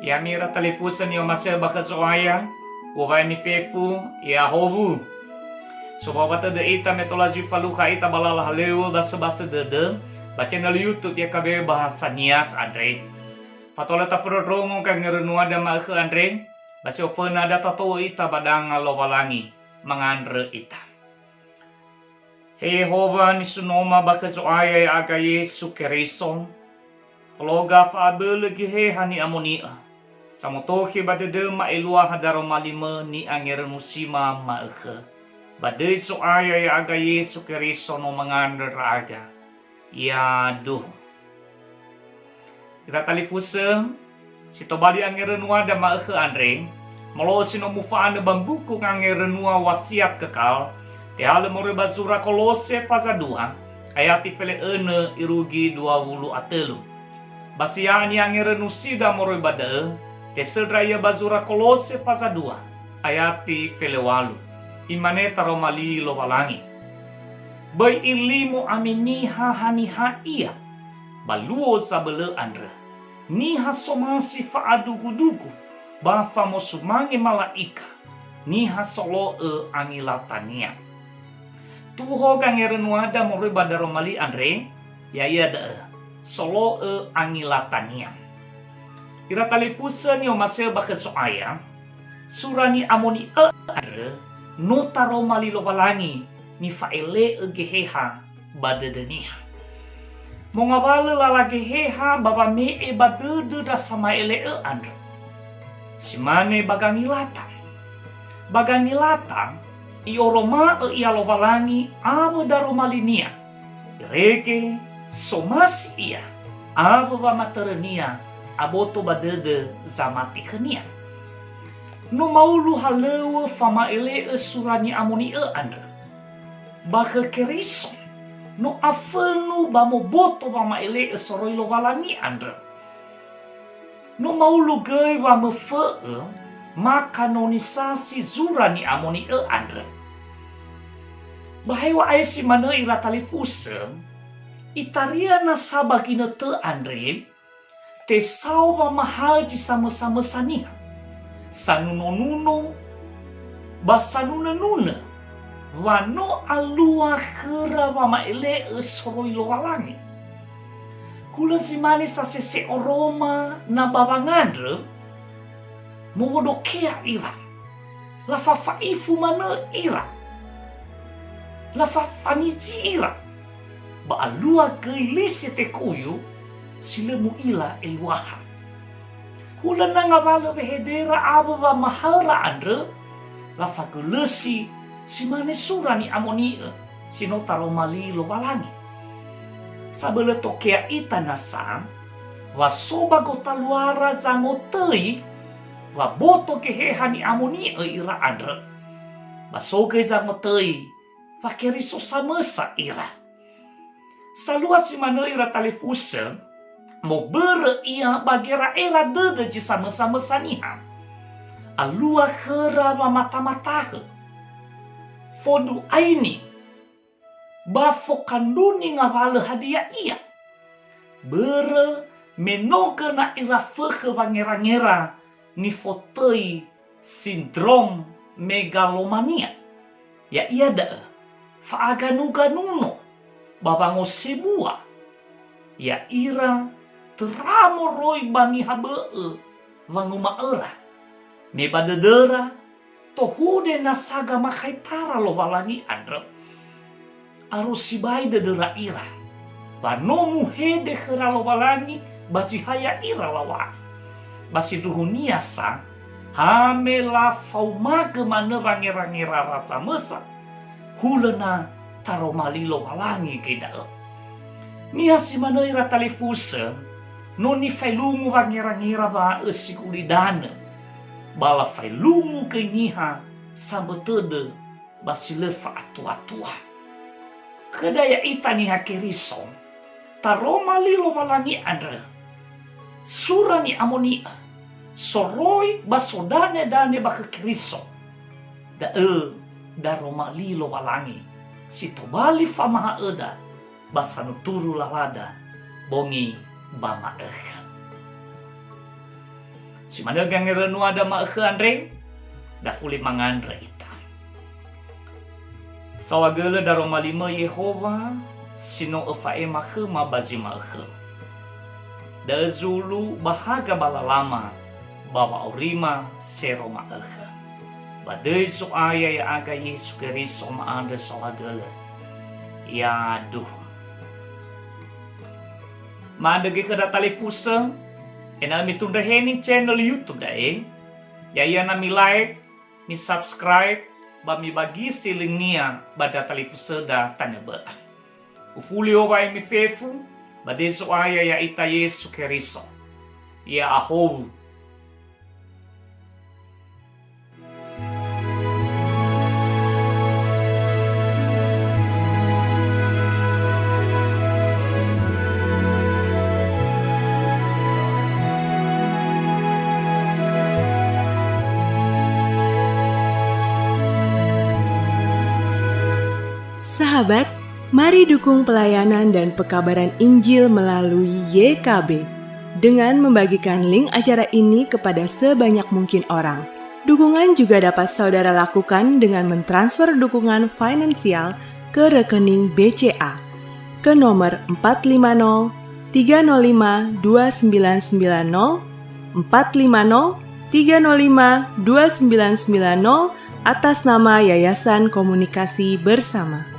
Yamira talifusan yo masya baka soaya. Uray mi fefu ya hobu. So bawata de ita metolaji faluka ita balala halewo basa-basa de. Baca na YouTube ya kabe bahasa Nias Andre. Fatola ta frodrongo ka ngerenua da ma ke Andre. Basi ofena da tato ita badang lowalangi mangandre ita. Jehova ni sunoma baka soaya ya aga Yesu Kristo. Loga faabele gihe hani amonia. Samotohi badede maelua hadaro malima ni anger musima maekhe. Badai soaya ya aga Yesu Kristo no mangandre aga. Ya duh. Kita talifusem si tobali angerenua da maekhe Andre. Malo sino mufaan bambuku angerenua wasiat kekal. Tehala more bazura Kolose fasa 2 ayati fele ene irugi 20 atelu. Basiani angerenu sida more bade te sedraya bazura Kolose fasa 2 ayati fele 8. Imane taromali lo walangi. Bai ilimu aminiha haniha ia. Baluo sabele Andre. Niha somasi faadugu-dugu. Bafa mosumange malaika. Niha solo angilatania. Tuho kangerenua da moroi badaro mali Andre. Ya iya da solo angilatania. Ira talifusan yo masel baka soaya. Surani amoni Andre. Notaro mali lo walangi. Ni faele geheha badedeniha. Mongabale lala geheha baba me badede da sama ele Andre. Simane bagangilatan. Bagangilatan ioroma ia lo walangi abo daro malinia. Ireke somasi ia abo ba materenia aboto badede zamati khenia. No maulu halewe fama ele surani amoni Andre. Baka kerison no afenu bamo boto bama ele soroi lo walangi Andre. No maulu gay wa mefe makanonisasi zurani amoni Andre. Bahaya aisi mana ila talifusem itaria na sabagina te Andre te sao mamahaji sama-sama saniha sanuno-nuno basanuna-nuna wano alua khera mama ele soroi lo walangi. Hula simani sa sese oroma na babangandre mowodokea ira. La fafaifu mana ira. La fafaniji ira. Ba alua keilisi te kuyu silemu ila elwaha. Hula nangabala behedera aba ba mahara Andre. La fagelesi simane surani amoni sinotaro mali lo walangi. Sabele tokea ita nasa wasoba gota luara zangotei waboto kehehani amoni ira Andre. Basoge zangotei fakeri sosamesa ira. Salua simane ira talifuse mo bere ia bagera era dede ji sama-sama saniha. Alua khera mata-matahe. Fodu aini bafo kanduni ngawale hadiah ia. Bere menoke na ira feke wangera-ngera ni fotei sindrom megalomania. Ya iya da faaganu-ganuno babango sebua. Ya ira teramo roi bani habe wanguma era. Me badedera tohude nasaga makaitara lo walangi Andre. Arus sibai dedera ira. Banomu hede khera lo walangi basi haya ira lawa. Basi duhunia sa hamela faumage mana rangera rasa mesa. Hulena taromali lo walangi keda. Nia si mana ira talifuse no ni failungu rangera ba esikulidana. Bala failungu kenyiha sambetede basi lefa atua-atua. Kedaya ita ni hakerison taroma lilo walangi Andre. Surani amonia soroi basodane dane baka kerison. Daroma lilo walangi sitobali famaha eda basanu turu lalada bongi bama Si mana gangere nua da maekhe Andreng, da fuli mangandra ita. Sawagele da Roma 5 Yehova, sino efae mahe mabazi maekhe. Da Zulu bahaga bala lama, bawa orima sero maekhe. Badai so aya ya aga Yesus Kristus maanda sawagele. Ya duh. Maanda ge kada talifusa, kena mi tunda hening channel YouTube dae. Ya na mi like, mi subscribe, ba mi bagi silingnia bada talifusa da tanebe. Ufuli oba mi fefu, badai so aya ya ita Yesus Kristus. Ya ahou. Sahabat, mari dukung pelayanan dan pekabaran Injil melalui YKB dengan membagikan link acara ini kepada sebanyak mungkin orang. Dukungan juga dapat saudara lakukan dengan mentransfer dukungan finansial ke rekening BCA ke nomor 450 305 2990 450 305 2990 atas nama Yayasan Komunikasi Bersama.